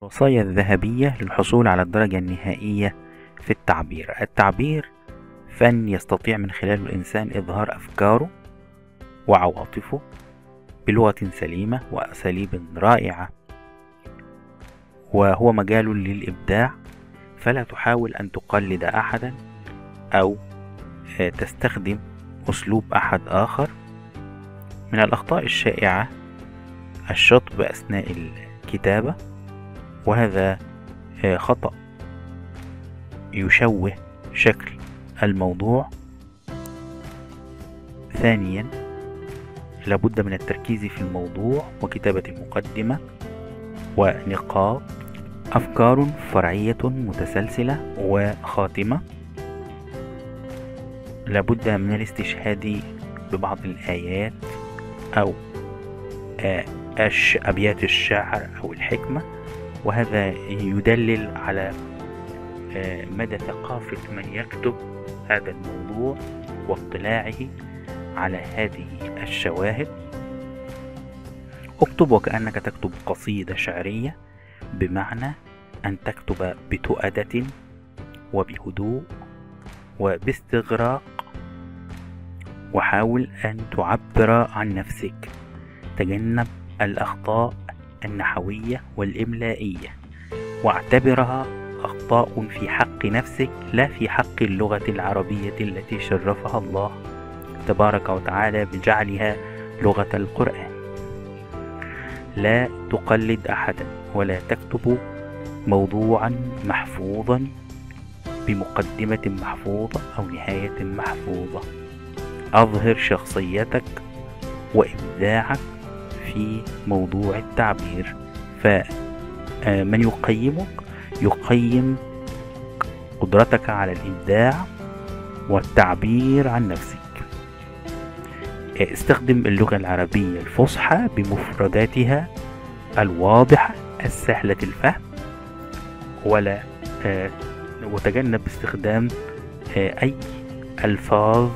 الوصايا الذهبية للحصول على الدرجة النهائية في التعبير. التعبير فن يستطيع من خلاله الإنسان إظهار أفكاره وعواطفه بلغة سليمة وأساليب رائعة، وهو مجال للإبداع. فلا تحاول أن تقلد أحدا أو تستخدم أسلوب أحد آخر. من الأخطاء الشائعة الشطب أثناء الكتابة، وهذا خطأ يشوه شكل الموضوع. ثانيا، لابد من التركيز في الموضوع وكتابة المقدمة ونقاط، أفكار فرعية متسلسلة وخاتمة. لابد من الاستشهاد ببعض الآيات أو أبيات الشعر أو الحكمة، وهذا يدلل على مدى ثقافة من يكتب هذا الموضوع واطلاعه على هذه الشواهد. اكتب وكأنك تكتب قصيدة شعرية، بمعنى أن تكتب بتؤدة وبهدوء وباستغراق، وحاول أن تعبر عن نفسك. تجنب الأخطاء النحوية والإملائية، واعتبرها أخطاء في حق نفسك لا في حق اللغة العربية التي شرفها الله تبارك وتعالى بجعلها لغة القرآن. لا تقلد أحدا، ولا تكتب موضوعا محفوظا بمقدمة محفوظة أو نهاية محفوظة. أظهر شخصيتك وإبداعك في موضوع التعبير. فمن يقيمك يقيم قدرتك على الإبداع والتعبير عن نفسك. استخدم اللغة العربية الفصحى بمفرداتها الواضحة السهلة الفهم، وتجنب استخدام أي ألفاظ